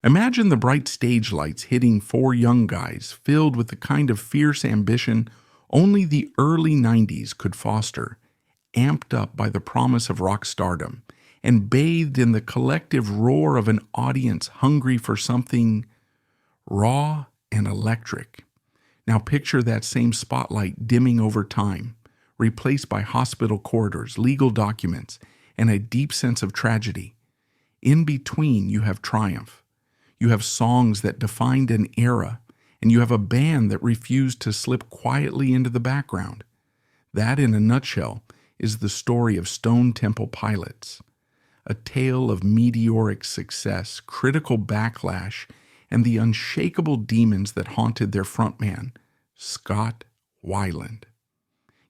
Imagine the bright stage lights hitting four young guys filled with the kind of fierce ambition only the early 90s could foster, amped up by the promise of rock stardom, and bathed in the collective roar of an audience hungry for something raw and electric. Now picture that same spotlight dimming over time, replaced by hospital corridors, legal documents, and a deep sense of tragedy. In between, you have triumph. You have songs that defined an era, and you have a band that refused to slip quietly into the background. That, in a nutshell, is the story of Stone Temple Pilots, a tale of meteoric success, critical backlash, and the unshakable demons that haunted their frontman, Scott Weiland.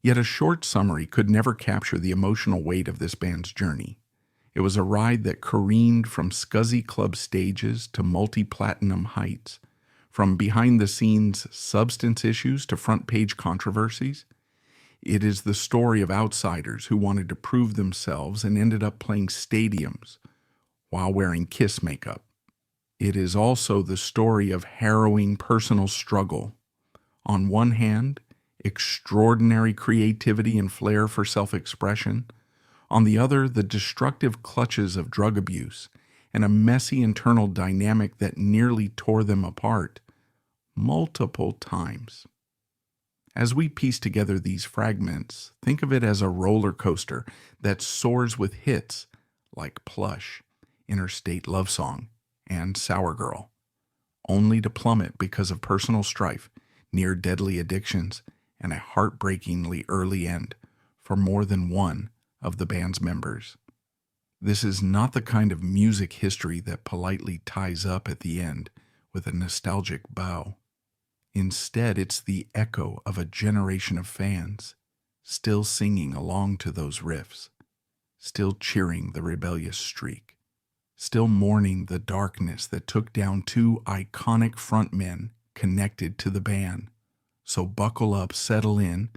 Yet a short summary could never capture the emotional weight of this band's journey. It was a ride that careened from scuzzy club stages to multi-platinum heights, from behind-the-scenes substance issues to front-page controversies. It is the story of outsiders who wanted to prove themselves and ended up playing stadiums while wearing Kiss makeup. It is also the story of harrowing personal struggle. On one hand, extraordinary creativity and flair for self-expression. On the other, the destructive clutches of drug abuse and a messy internal dynamic that nearly tore them apart multiple times. As we piece together these fragments, think of it as a roller coaster that soars with hits like Plush, Interstate Love Song, and Sour Girl, only to plummet because of personal strife, near deadly addictions, and a heartbreakingly early end for more than one of the band's members. This is not the kind of music history that politely ties up at the end with a nostalgic bow. Instead, it's the echo of a generation of fans, still singing along to those riffs, still cheering the rebellious streak, still mourning the darkness that took down two iconic frontmen connected to the band. So buckle up, settle in,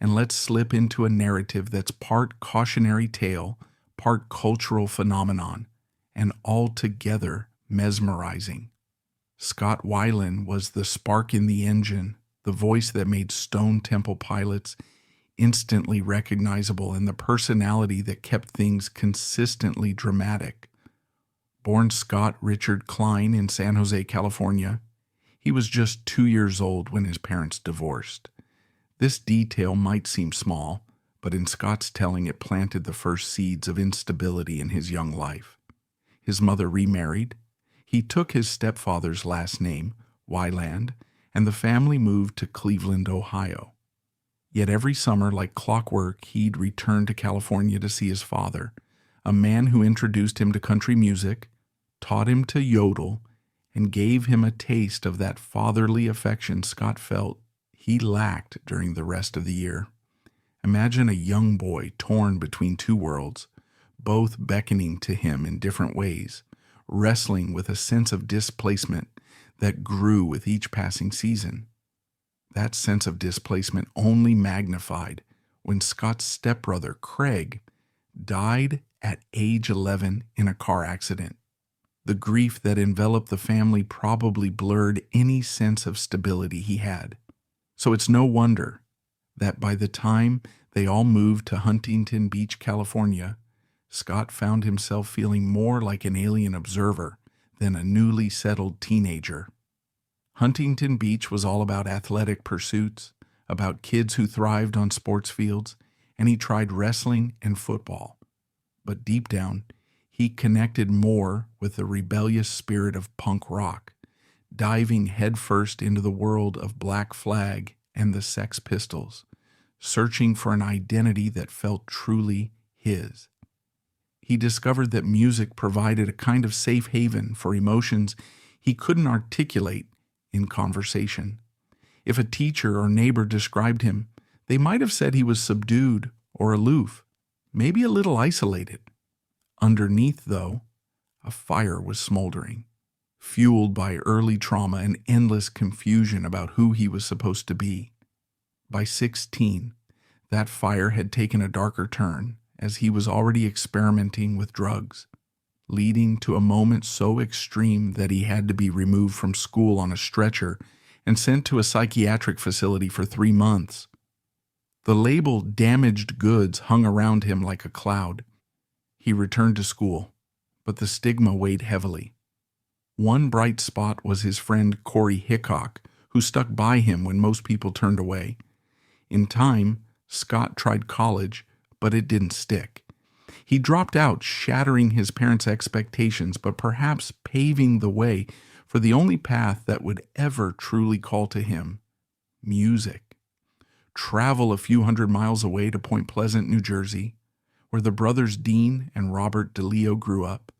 and let's slip into a narrative that's part cautionary tale, part cultural phenomenon, and altogether mesmerizing. Scott Weiland was the spark in the engine, the voice that made Stone Temple Pilots instantly recognizable, and the personality that kept things consistently dramatic. Born Scott Richard Klein in San Jose, California, he was just 2 years old when his parents divorced. This detail might seem small, but in Scott's telling it planted the first seeds of instability in his young life. His mother remarried. He took his stepfather's last name, Weiland, and the family moved to Cleveland, Ohio. Yet every summer, like clockwork, he'd return to California to see his father, a man who introduced him to country music, taught him to yodel, and gave him a taste of that fatherly affection Scott felt he lacked during the rest of the year. Imagine a young boy torn between two worlds, both beckoning to him in different ways, wrestling with a sense of displacement that grew with each passing season. That sense of displacement only magnified when Scott's stepbrother, Craig, died at age 11 in a car accident. The grief that enveloped the family probably blurred any sense of stability he had. So it's no wonder that by the time they all moved to Huntington Beach, California, Scott found himself feeling more like an alien observer than a newly settled teenager. Huntington Beach was all about athletic pursuits, about kids who thrived on sports fields, and he tried wrestling and football. But deep down, he connected more with the rebellious spirit of punk rock, diving headfirst into the world of Black Flag and the Sex Pistols, searching for an identity that felt truly his. He discovered that music provided a kind of safe haven for emotions he couldn't articulate in conversation. If a teacher or neighbor described him, they might have said he was subdued or aloof, maybe a little isolated. Underneath, though, a fire was smoldering, fueled by early trauma and endless confusion about who he was supposed to be. By 16, that fire had taken a darker turn, as he was already experimenting with drugs. leading to a moment so extreme that he had to be removed from school on a stretcher and sent to a psychiatric facility for 3 months. The label damaged goods hung around him like a cloud. He returned to school, but the stigma weighed heavily. One bright spot was his friend Corey Hickok, who stuck by him when most people turned away. In time, Scott tried college, but it didn't stick. He dropped out, shattering his parents' expectations, but perhaps paving the way for the only path that would ever truly call to him: music. Travel a few hundred miles away to Point Pleasant, New Jersey, where the brothers Dean and Robert DeLeo grew up.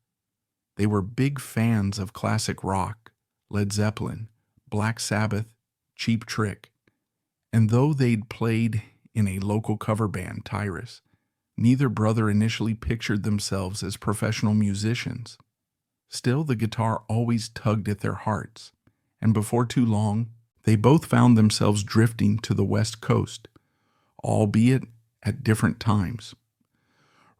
They were big fans of classic rock, Led Zeppelin, Black Sabbath, Cheap Trick, and though they'd played in a local cover band, Tyrus, neither brother initially pictured themselves as professional musicians. Still, the guitar always tugged at their hearts, and before too long, they both found themselves drifting to the West Coast, albeit at different times.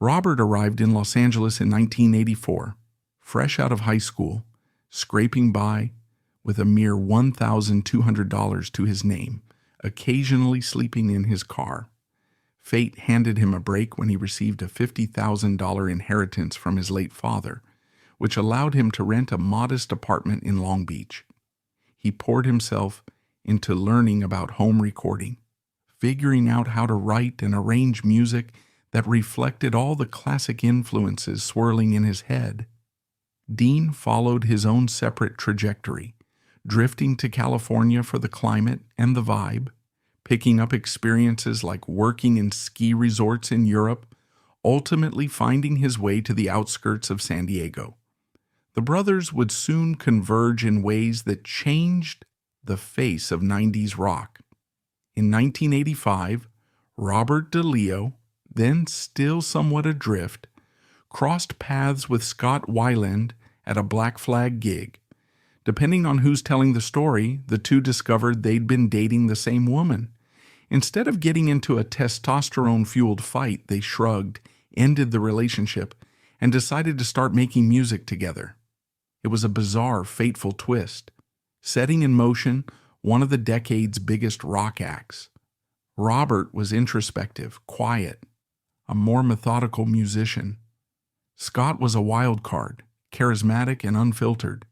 Robert arrived in Los Angeles in 1984, fresh out of high school, scraping by with a mere $1,200 to his name, occasionally sleeping in his car. Fate handed him a break when he received a $50,000 inheritance from his late father, which allowed him to rent a modest apartment in Long Beach. He poured himself into learning about home recording, figuring out how to write and arrange music that reflected all the classic influences swirling in his head. Dean followed his own separate trajectory, drifting to California for the climate and the vibe, picking up experiences like working in ski resorts in Europe, ultimately finding his way to the outskirts of San Diego. The brothers would soon converge in ways that changed the face of 90s rock. In 1985, Robert DeLeo, then still somewhat adrift, crossed paths with Scott Weiland at a Black Flag gig. Depending on who's telling the story, the two discovered they'd been dating the same woman. Instead of getting into a testosterone-fueled fight, they shrugged, ended the relationship, and decided to start making music together. It was a bizarre, fateful twist, setting in motion one of the decade's biggest rock acts. Robert was introspective, quiet, a more methodical musician. Scott was a wild card, charismatic and unfiltered.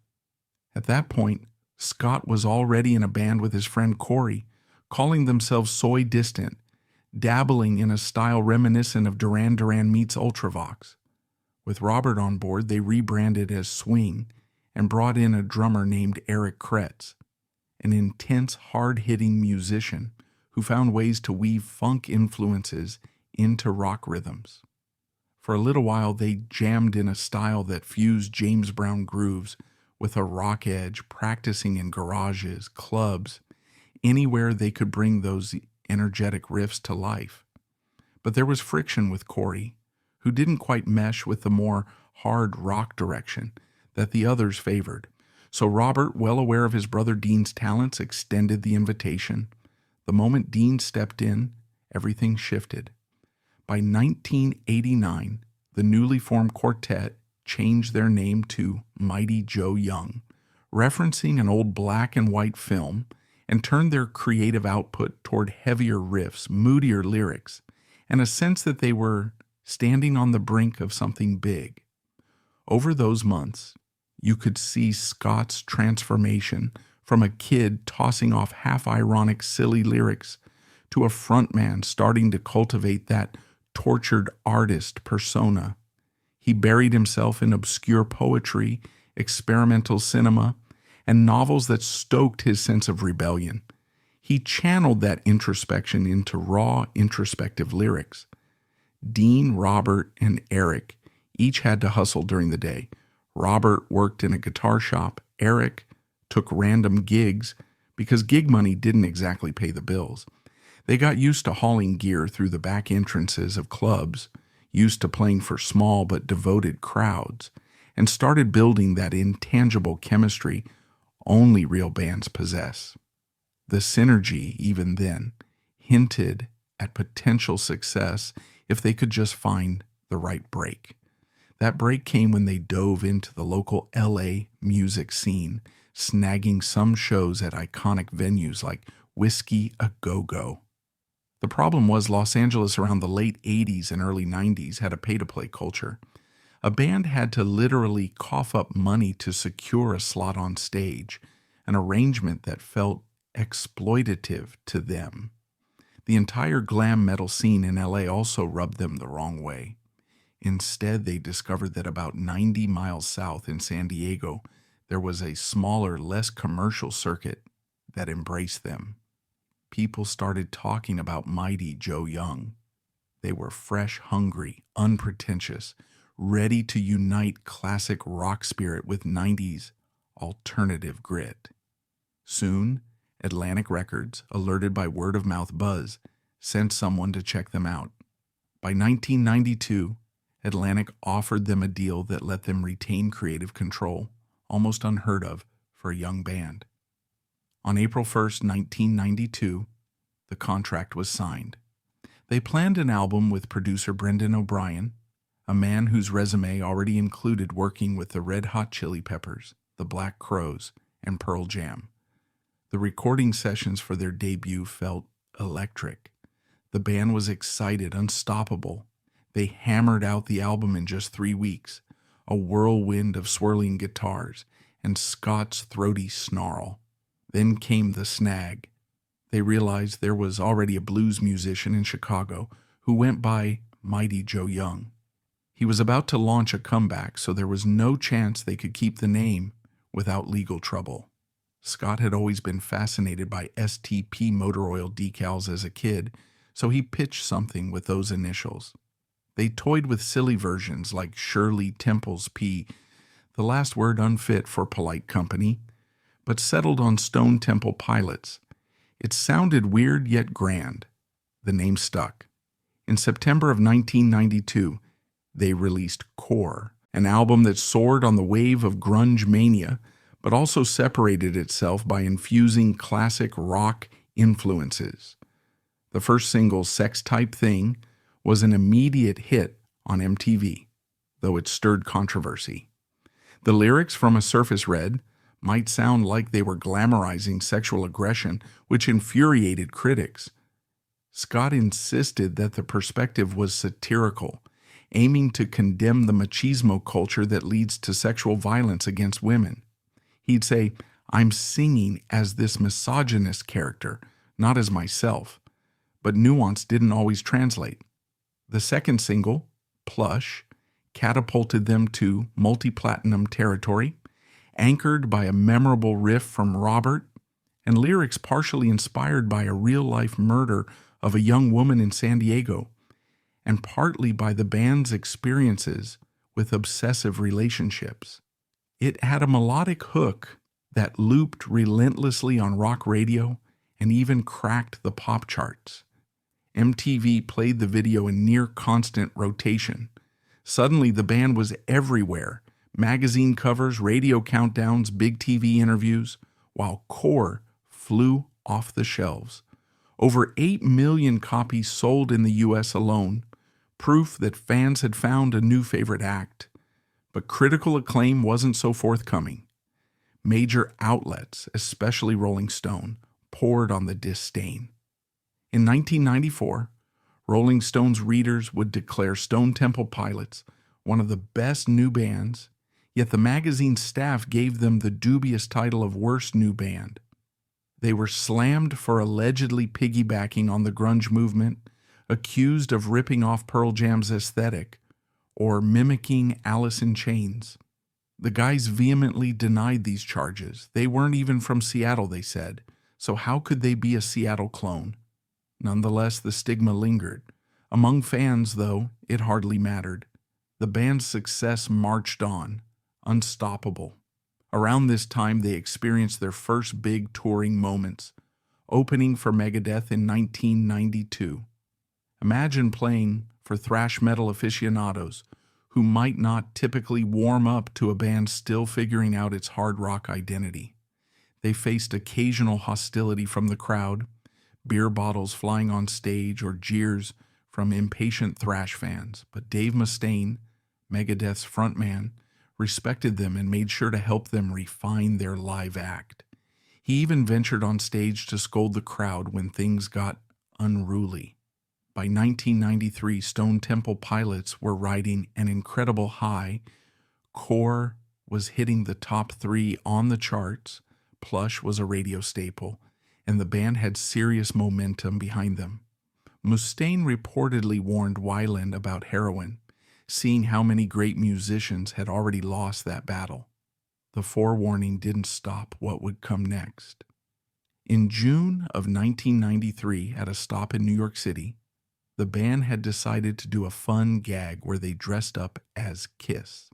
At that point, Scott was already in a band with his friend Corey, calling themselves Soy Distant, dabbling in a style reminiscent of Duran Duran meets Ultravox. With Robert on board, they rebranded as Swing and brought in a drummer named Eric Kretz, an intense, hard-hitting musician who found ways to weave funk influences into rock rhythms. For a little while, they jammed in a style that fused James Brown grooves with a rock edge, practicing in garages, clubs, anywhere they could bring those energetic riffs to life. But there was friction with Corey, who didn't quite mesh with the more hard rock direction that the others favored. So Robert, well aware of his brother Dean's talents, extended the invitation. The moment Dean stepped in, everything shifted. By 1989, the newly formed quartet changed their name to Mighty Joe Young, referencing an old black and white film, and turned their creative output toward heavier riffs, moodier lyrics, and a sense that they were standing on the brink of something big. Over those months, you could see Scott's transformation from a kid tossing off half-ironic, silly lyrics to a frontman starting to cultivate that tortured artist persona. He buried himself in obscure poetry, experimental cinema, and novels that stoked his sense of rebellion. He channeled that introspection into raw, introspective lyrics. Dean, Robert, and Eric each had to hustle during the day. Robert worked in a guitar shop. Eric took random gigs because gig money didn't exactly pay the bills. They got used to hauling gear through the back entrances of clubs, used to playing for small but devoted crowds, and started building that intangible chemistry only real bands possess. The synergy, even then, hinted at potential success if they could just find the right break. That break came when they dove into the local LA music scene, snagging some shows at iconic venues like Whiskey A Go-Go. The problem was Los Angeles around the late 80s and early 90s had a pay-to-play culture. A band had to literally cough up money to secure a slot on stage, an arrangement that felt exploitative to them. The entire glam metal scene in LA also rubbed them the wrong way. Instead, they discovered that about 90 miles south in San Diego, there was a smaller, less commercial circuit that embraced them. People started talking about Mighty Joe Young. They were fresh, hungry, unpretentious, ready to unite classic rock spirit with 90s alternative grit. Soon, Atlantic Records, alerted by word-of-mouth buzz, sent someone to check them out. By 1992, Atlantic offered them a deal that let them retain creative control, almost unheard of for a young band. On April 1st, 1992, the contract was signed. They planned an album with producer Brendan O'Brien, a man whose resume already included working with the Red Hot Chili Peppers, the Black Crowes, and Pearl Jam. The recording sessions for their debut felt electric. The band was excited, unstoppable. They hammered out the album in just 3 weeks, a whirlwind of swirling guitars and Scott's throaty snarl. Then came the snag. They realized there was already a blues musician in Chicago who went by Mighty Joe Young. He was about to launch a comeback, so there was no chance they could keep the name without legal trouble. Scott had always been fascinated by STP motor oil decals as a kid, so he pitched something with those initials. They toyed with silly versions like Shirley Temple's P, the last word unfit for polite company, but settled on Stone Temple Pilots. It sounded weird yet grand. The name stuck. In September of 1992, they released Core, an album that soared on the wave of grunge mania, but also separated itself by infusing classic rock influences. The first single, Sex Type Thing, was an immediate hit on MTV, though it stirred controversy. The lyrics, from a surface read, might sound like they were glamorizing sexual aggression, which infuriated critics. Scott insisted that the perspective was satirical, aiming to condemn the machismo culture that leads to sexual violence against women. He'd say, "I'm singing as this misogynist character, not as myself," but nuance didn't always translate. The second single, Plush, catapulted them to multi-platinum territory, anchored by a memorable riff from Robert and lyrics partially inspired by a real-life murder of a young woman in San Diego, and partly by the band's experiences with obsessive relationships. It had a melodic hook that looped relentlessly on rock radio and even cracked the pop charts. MTV played the video in near constant rotation. Suddenly, the band was everywhere. Magazine covers, radio countdowns, big TV interviews, while Core flew off the shelves. Over 8 million copies sold in the U.S. alone, proof that fans had found a new favorite act. But critical acclaim wasn't so forthcoming. Major outlets, especially Rolling Stone, poured on the disdain. In 1994, Rolling Stone's readers would declare Stone Temple Pilots one of the best new bands, yet the magazine's staff gave them the dubious title of worst new band. They were slammed for allegedly piggybacking on the grunge movement, accused of ripping off Pearl Jam's aesthetic, or mimicking Alice in Chains. The guys vehemently denied these charges. They weren't even from Seattle, they said, so how could they be a Seattle clone? Nonetheless, the stigma lingered. Among fans, though, it hardly mattered. The band's success marched on, unstoppable. Around this time, they experienced their first big touring moments, opening for Megadeth in 1992. Imagine playing for thrash metal aficionados who might not typically warm up to a band still figuring out its hard rock identity. They faced occasional hostility from the crowd, beer bottles flying on stage, or jeers from impatient thrash fans. But Dave Mustaine, Megadeth's frontman, respected them and made sure to help them refine their live act. He even ventured on stage to scold the crowd when things got unruly. By 1993, Stone Temple Pilots were riding an incredible high. Core was hitting the top 3 on the charts. Plush was a radio staple, and the band had serious momentum behind them. Mustaine reportedly warned Weiland about harrowing, seeing how many great musicians had already lost that battle. The forewarning didn't stop what would come next. In June of 1993, at a stop in New York City, the band had decided to do a fun gag where they dressed up as Kiss.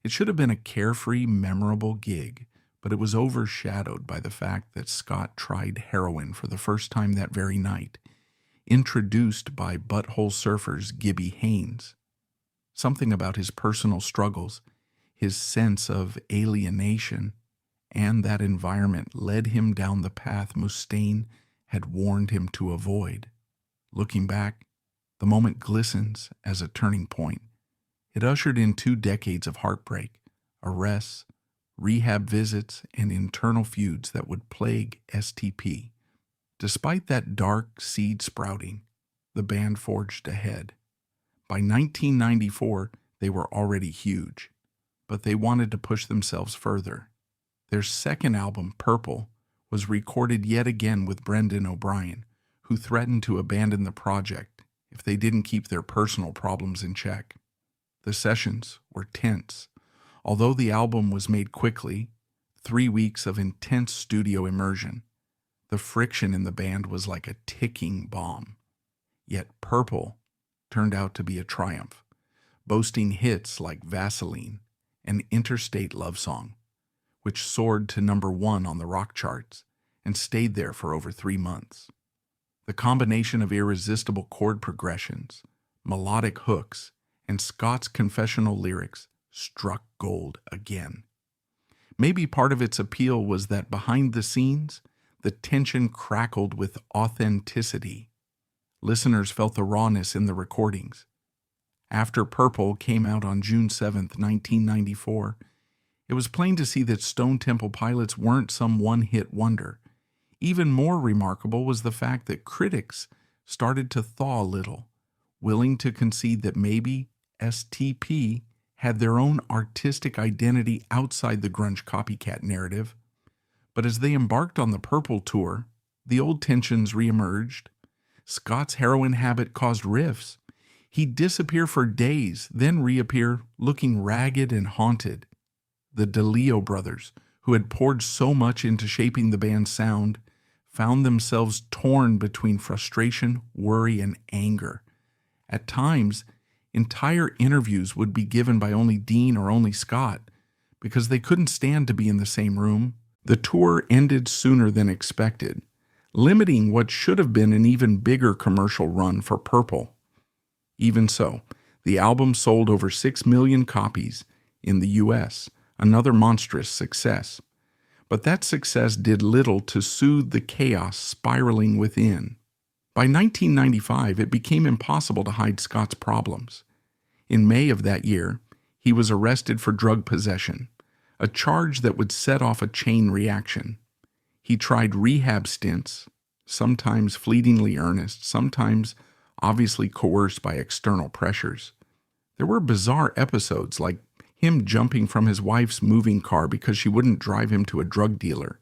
It should have been a carefree, memorable gig, but it was overshadowed by the fact that Scott tried heroin for the first time that very night, introduced by Butthole Surfer's Gibby Haynes. Something about his personal struggles, his sense of alienation, and that environment led him down the path Mustaine had warned him to avoid. Looking back, the moment glistens as a turning point. It ushered in 2 decades of heartbreak, arrests, rehab visits, and internal feuds that would plague STP. Despite that dark seed sprouting, the band forged ahead. By 1994, they were already huge, but they wanted to push themselves further. Their second album, Purple, was recorded yet again with Brendan O'Brien, who threatened to abandon the project if they didn't keep their personal problems in check. The sessions were tense. Although the album was made quickly, 3 weeks of intense studio immersion, the friction in the band was like a ticking bomb. Yet Purple turned out to be a triumph, boasting hits like Vaseline and Interstate Love Song, which soared to number 1 on the rock charts and stayed there for over 3 months. The combination of irresistible chord progressions, melodic hooks, and Scott's confessional lyrics struck gold again. Maybe part of its appeal was that behind the scenes, the tension crackled with authenticity. Listeners felt the rawness in the recordings. After Purple came out on June 7, 1994, it was plain to see that Stone Temple Pilots weren't some one-hit wonder. Even more remarkable was the fact that critics started to thaw a little, willing to concede that maybe STP had their own artistic identity outside the grunge copycat narrative. But as they embarked on the Purple tour, the old tensions reemerged. Scott's heroin habit caused riffs. He'd disappear for days, then reappear looking ragged and haunted. The DeLeo brothers, who had poured so much into shaping the band's sound, found themselves torn between frustration, worry, and anger. At times, entire interviews would be given by only Dean or only Scott because they couldn't stand to be in the same room. The tour ended sooner than expected, limiting what should have been an even bigger commercial run for Purple. Even so, the album sold over 6 million copies in the U.S., another monstrous success. But that success did little to soothe the chaos spiraling within. By 1995, it became impossible to hide Scott's problems. In May of that year, he was arrested for drug possession, a charge that would set off a chain reaction. He tried rehab stints, sometimes fleetingly earnest, sometimes obviously coerced by external pressures. There were bizarre episodes like him jumping from his wife's moving car because she wouldn't drive him to a drug dealer,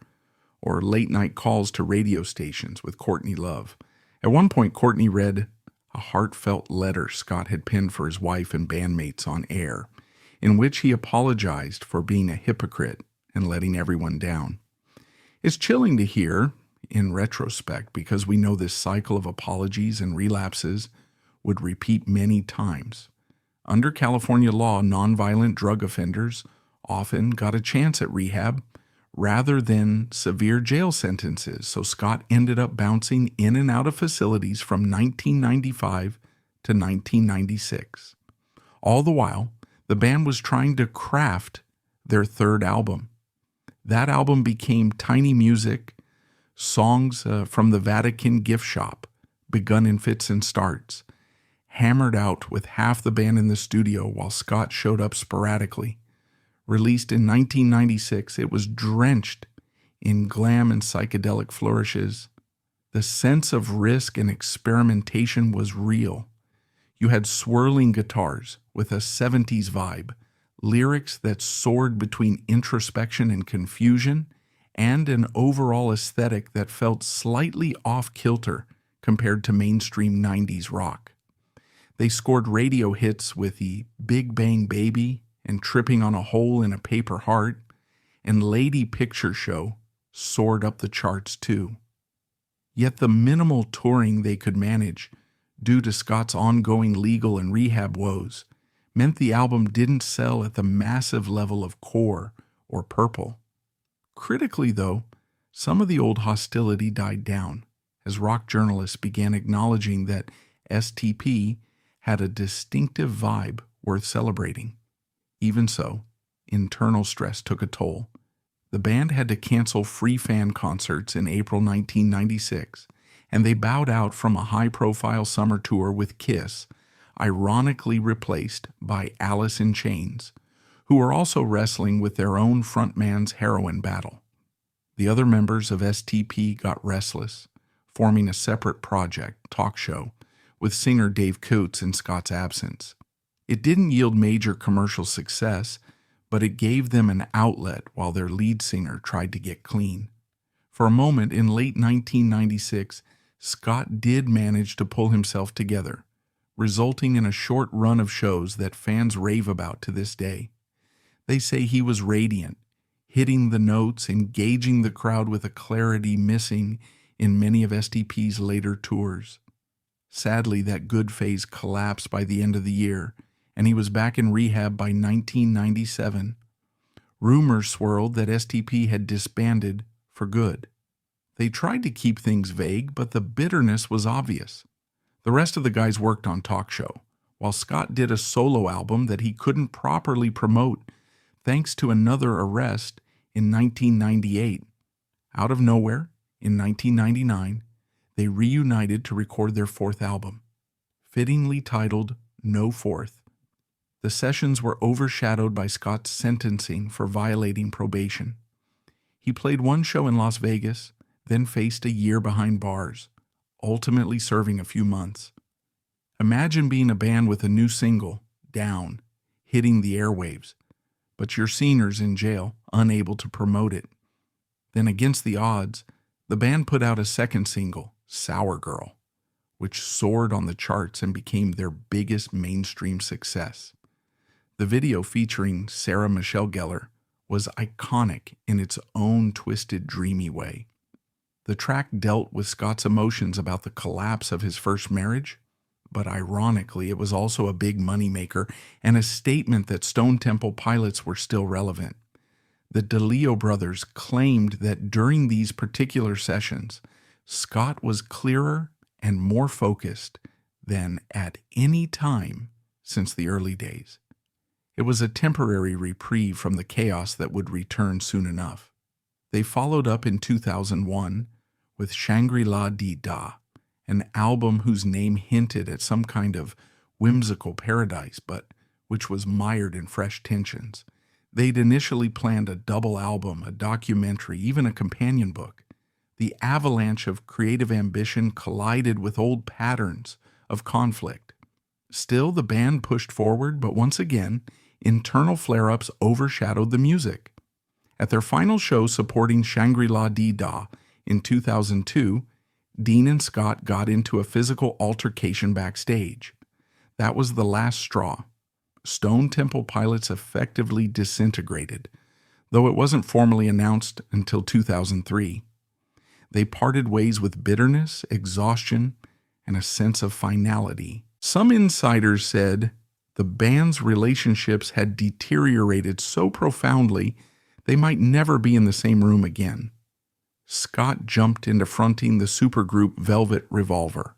or late-night calls to radio stations with Courtney Love. At one point, Courtney read a heartfelt letter Scott had penned for his wife and bandmates on air, in which he apologized for being a hypocrite and letting everyone down. It's chilling to hear, in retrospect, because we know this cycle of apologies and relapses would repeat many times. Under California law, nonviolent drug offenders often got a chance at rehab rather than severe jail sentences, so Scott ended up bouncing in and out of facilities from 1995 to 1996. All the while, the band was trying to craft their third album. That album became Tiny Music, songs from the Vatican gift shop, begun in fits and starts. hammered out with half the band in the studio while Scott showed up sporadically. Released in 1996, it was drenched in glam and psychedelic flourishes. The sense of risk and experimentation was real. You had swirling guitars with a 70s vibe, lyrics that soared between introspection and confusion, and an overall aesthetic that felt slightly off-kilter compared to mainstream 90s rock. They scored radio hits with the Big Bang Baby and Tripping on a Hole in a Paper Heart, and Lady Picture Show soared up the charts too. Yet the minimal touring they could manage, due to Scott's ongoing legal and rehab woes, meant the album didn't sell at the massive level of Core or Purple. Critically, though, some of the old hostility died down as rock journalists began acknowledging that STP had a distinctive vibe worth celebrating. Even so, internal stress took a toll. The band had to cancel free fan concerts in April 1996, and they bowed out from a high-profile summer tour with Kiss, ironically replaced by Alice in Chains, who were also wrestling with their own frontman's heroin battle. The other members of STP got restless, forming a separate project, Talk Show, with singer Dave Coots in Scott's absence. It didn't yield major commercial success, but it gave them an outlet while their lead singer tried to get clean. For a moment in late 1996, Scott did manage to pull himself together, resulting in a short run of shows that fans rave about to this day. They say he was radiant, hitting the notes, engaging the crowd with a clarity missing in many of STP's later tours. Sadly, that good phase collapsed by the end of the year, and he was back in rehab by 1997. Rumors swirled that STP had disbanded for good. They tried to keep things vague, but the bitterness was obvious. The rest of the guys worked on Talk Show, while Scott did a solo album that he couldn't properly promote thanks to another arrest in 1998. Out of nowhere, in 1999, they reunited to record their fourth album, fittingly titled No Fourth. The sessions were overshadowed by Scott's sentencing for violating probation. He played one show in Las Vegas, then faced a year behind bars, ultimately serving a few months. Imagine being a band with a new single, Down, hitting the airwaves, but your senior's in jail, unable to promote it. Then against the odds, the band put out a second single, Sour Girl, which soared on the charts and became their biggest mainstream success. The video featuring Sarah Michelle Gellar was iconic in its own twisted, dreamy way. The track dealt with Scott's emotions about the collapse of his first marriage, but ironically, it was also a big moneymaker and a statement that Stone Temple Pilots were still relevant. The DeLeo brothers claimed that during these particular sessions, Scott was clearer and more focused than at any time since the early days. It was a temporary reprieve from the chaos that would return soon enough. They followed up in 2001 with Shangri-La Dee Da, an album whose name hinted at some kind of whimsical paradise, but which was mired in fresh tensions. They'd initially planned a double album, a documentary, even a companion book. The avalanche of creative ambition collided with old patterns of conflict. Still, the band pushed forward, but once again, internal flare-ups overshadowed the music. At their final show supporting Shangri-La Dee Da in 2002, Dean and Scott got into a physical altercation backstage. That was the last straw. Stone Temple Pilots effectively disintegrated, though it wasn't formally announced until 2003. They parted ways with bitterness, exhaustion, and a sense of finality. Some insiders said the band's relationships had deteriorated so profoundly they might never be in the same room again. Scott jumped into fronting the supergroup Velvet Revolver,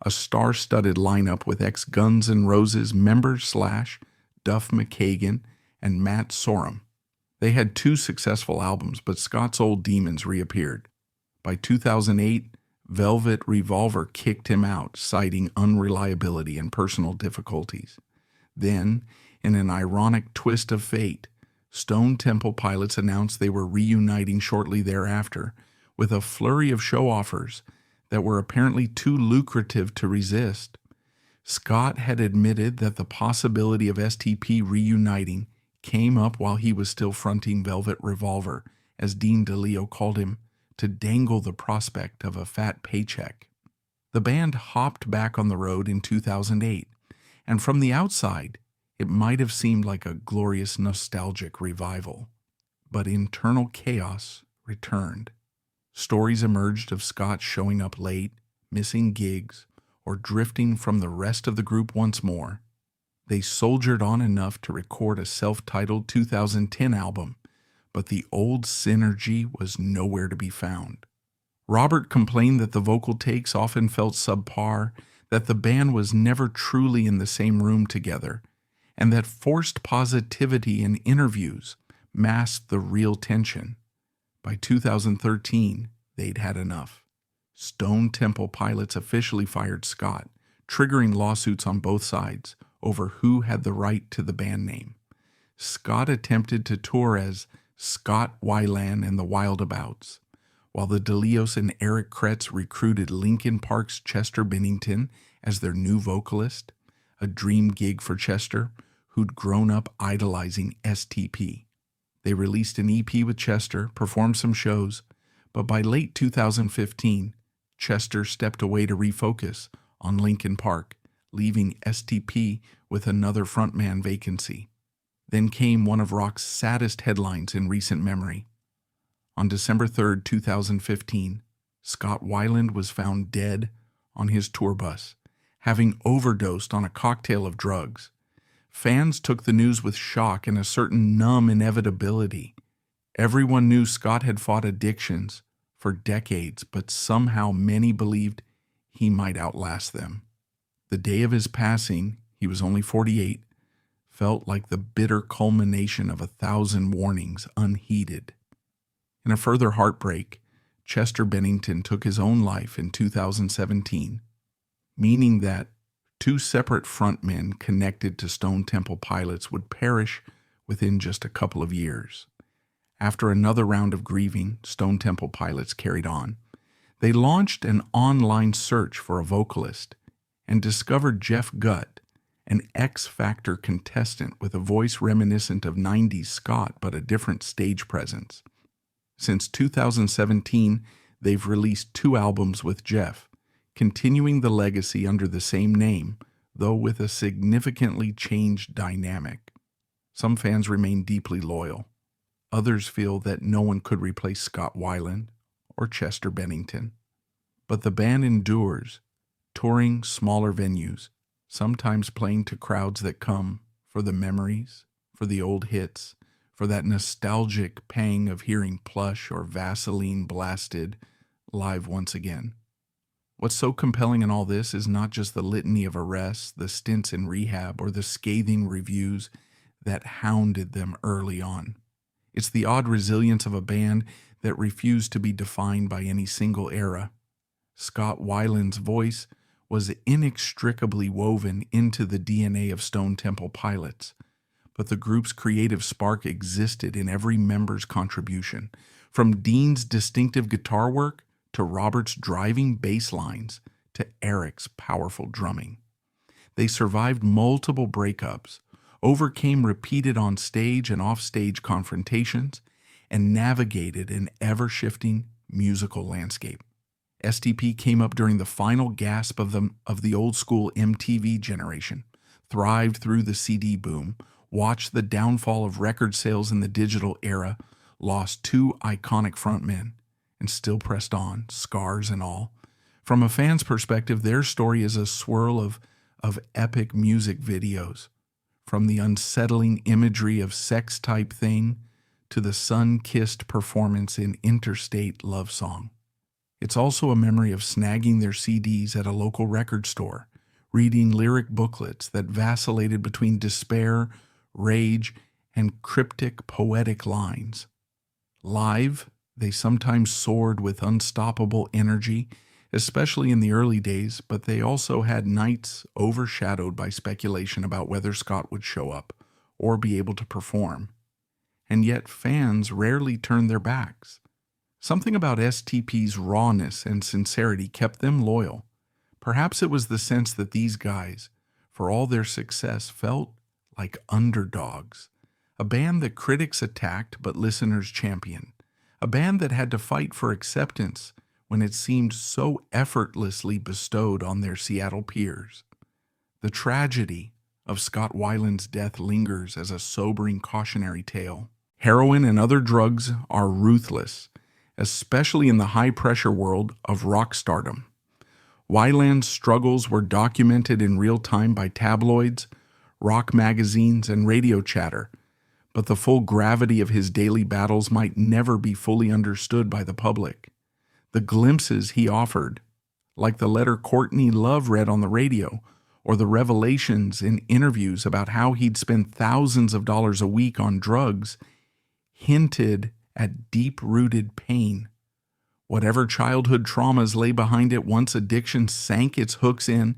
a star-studded lineup with ex-Guns N' Roses members Duff McKagan and Matt Sorum. They had 2 successful albums, but Scott's old demons reappeared. By 2008, Velvet Revolver kicked him out, citing unreliability and personal difficulties. Then, in an ironic twist of fate, Stone Temple Pilots announced they were reuniting shortly thereafter with a flurry of show offers that were apparently too lucrative to resist. Scott had admitted that the possibility of STP reuniting came up while he was still fronting Velvet Revolver, as Dean DeLeo called him, to dangle the prospect of a fat paycheck. The band hopped back on the road in 2008, and from the outside, it might have seemed like a glorious nostalgic revival. But internal chaos returned. Stories emerged of Scott showing up late, missing gigs, or drifting from the rest of the group once more. They soldiered on enough to record a self-titled 2010 album, but the old synergy was nowhere to be found. Robert complained that the vocal takes often felt subpar, that the band was never truly in the same room together, and that forced positivity in interviews masked the real tension. By 2013, they'd had enough. Stone Temple Pilots officially fired Scott, triggering lawsuits on both sides over who had the right to the band name. Scott attempted to tour as Scott Weiland and the Wildabouts, while the DeLeos and Eric Kretz recruited Linkin Park's Chester Bennington as their new vocalist, a dream gig for Chester, who'd grown up idolizing STP. They released an EP with Chester, performed some shows, but by late 2015, Chester stepped away to refocus on Linkin Park, leaving STP with another frontman vacancy. Then came one of rock's saddest headlines in recent memory. On December 3, 2015, Scott Weiland was found dead on his tour bus, having overdosed on a cocktail of drugs. Fans took the news with shock and a certain numb inevitability. Everyone knew Scott had fought addictions for decades, but somehow many believed he might outlast them. The day of his passing, he was only 48, felt like the bitter culmination of 1,000 warnings unheeded. In a further heartbreak, Chester Bennington took his own life in 2017, meaning that two separate frontmen connected to Stone Temple Pilots would perish within just a couple of years. After another round of grieving, Stone Temple Pilots carried on. They launched an online search for a vocalist and discovered Jeff Gutt, an X Factor contestant with a voice reminiscent of 90s Scott but a different stage presence. Since 2017, they've released 2 albums with Jeff, continuing the legacy under the same name, though with a significantly changed dynamic. Some fans remain deeply loyal. Others feel that no one could replace Scott Weiland or Chester Bennington. But the band endures, touring smaller venues, sometimes playing to crowds that come for the memories, for the old hits, for that nostalgic pang of hearing Plush or Vaseline blasted live once again. What's so compelling in all this is not just the litany of arrests, the stints in rehab, or the scathing reviews that hounded them early on. It's the odd resilience of a band that refused to be defined by any single era. Scott Weiland's voice was inextricably woven into the DNA of Stone Temple Pilots, but the group's creative spark existed in every member's contribution, from Dean's distinctive guitar work to Robert's driving bass lines to Eric's powerful drumming. They survived multiple breakups, overcame repeated on-stage and off-stage confrontations, and navigated an ever-shifting musical landscape. STP came up during the final gasp of the old-school MTV generation, thrived through the CD boom, watched the downfall of record sales in the digital era, lost 2 iconic frontmen, and still pressed on, scars and all. From a fan's perspective, their story is a swirl of epic music videos, from the unsettling imagery of Sex Type Thing to the sun-kissed performance in Interstate Love Song. It's also a memory of snagging their CDs at a local record store, reading lyric booklets that vacillated between despair, rage, and cryptic poetic lines. Live, they sometimes soared with unstoppable energy, especially in the early days, but they also had nights overshadowed by speculation about whether Scott would show up or be able to perform. And yet fans rarely turned their backs. Something about STP's rawness and sincerity kept them loyal. Perhaps it was the sense that these guys, for all their success, felt like underdogs. A band that critics attacked but listeners championed. A band that had to fight for acceptance when it seemed so effortlessly bestowed on their Seattle peers. The tragedy of Scott Weiland's death lingers as a sobering cautionary tale. Heroin and other drugs are ruthless, especially in the high-pressure world of rock stardom. Weiland's struggles were documented in real time by tabloids, rock magazines, and radio chatter, but the full gravity of his daily battles might never be fully understood by the public. The glimpses he offered, like the letter Courtney Love read on the radio, or the revelations in interviews about how he'd spent thousands of dollars a week on drugs, hinted at deep-rooted pain. Whatever childhood traumas lay behind it, once addiction sank its hooks in,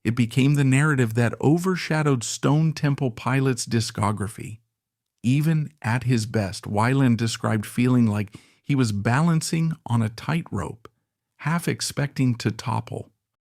it became the narrative that overshadowed Stone Temple Pilots' discography. Even at his best, Weiland described feeling like he was balancing on a tightrope, half expecting to topple.